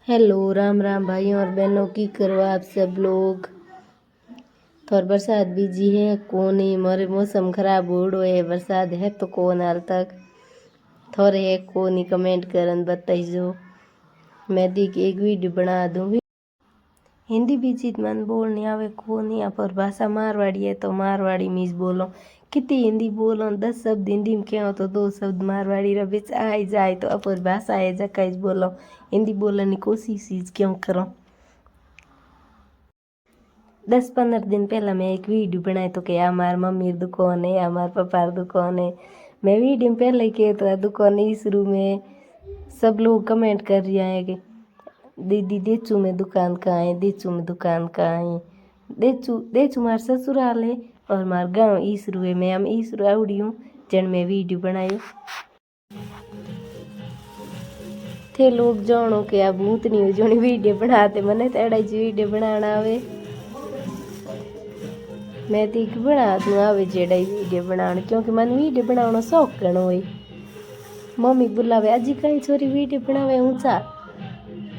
Hello Ram Ram भाइयों और बहनों, की करो आप सब लोग। थोड़ा बरसात बीजी है कौन ही मोरे मौसम खराब होड़ो है, बरसात है तो कौन हाल तक थोड़े है कौन ही कमेंट करन बताइजो। मैं दी एक वीडियो बना दूंगी। हिंदी बीजी मन बोलनी आवे कौन नहीं, पर भाषा मारवाड़ी है तो मारवाड़ी में बोलो। कितनी हिंदी बोलो 10 शब्द हिंदी में क्या हो तो 2 शब्द मारवाड़ी रे बीच आई जाए तो अपर भाषा है जकाइज बोलो। हिंदी बोलने की कोशिश क्यों करो। 10-15 दिन पहला मैं एक वीडियो बनाई तो क्या हमार मम्मी दुकान है, हमार पापा दुकान है। मैं वीडियो में पहले ही कह तो दुकान है, शुरू में सब लोग कमेंट कर रहे हैं कि दीदी देचू में दुकान कहाँ है, देचू में दुकान कहाँ है। देचू मार ससुराल है और मार गाँव ईसरू है। मैं हम ईसरू आवड़ी हूँ जन मैं वीडियो बनाई थे। लोग जानो कि अब भूत नहीं हो जोनी वीडियो बनाते, मने तो एड़ा जी वीडियो बनाना आवे। मैं तो एक बना दूँ आवे जेड़ा वीडियो बनाने, क्योंकि मन वीडियो बनाना शौक घणो है। मम्मी बुलावे अजी कहीं छोरी वीडियो बनावे ऊंचा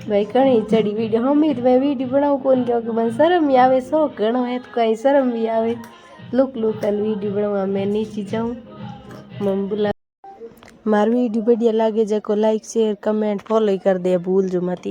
भाई कहीं चढ़ी वीडियो हम ही तो मैं वीडियो बनाऊँ कौन, क्योंकि मन शर्म भी आवे, शौक घणो है तो कहीं शर्म भी आवे। लुक वीडियो बनावा मैं नीचे जाऊँ मम्मी बुला। मार वीडियो बढ़िया लागे जको लाइक शेयर कमेंट फॉलो कर दे भूल जो मत।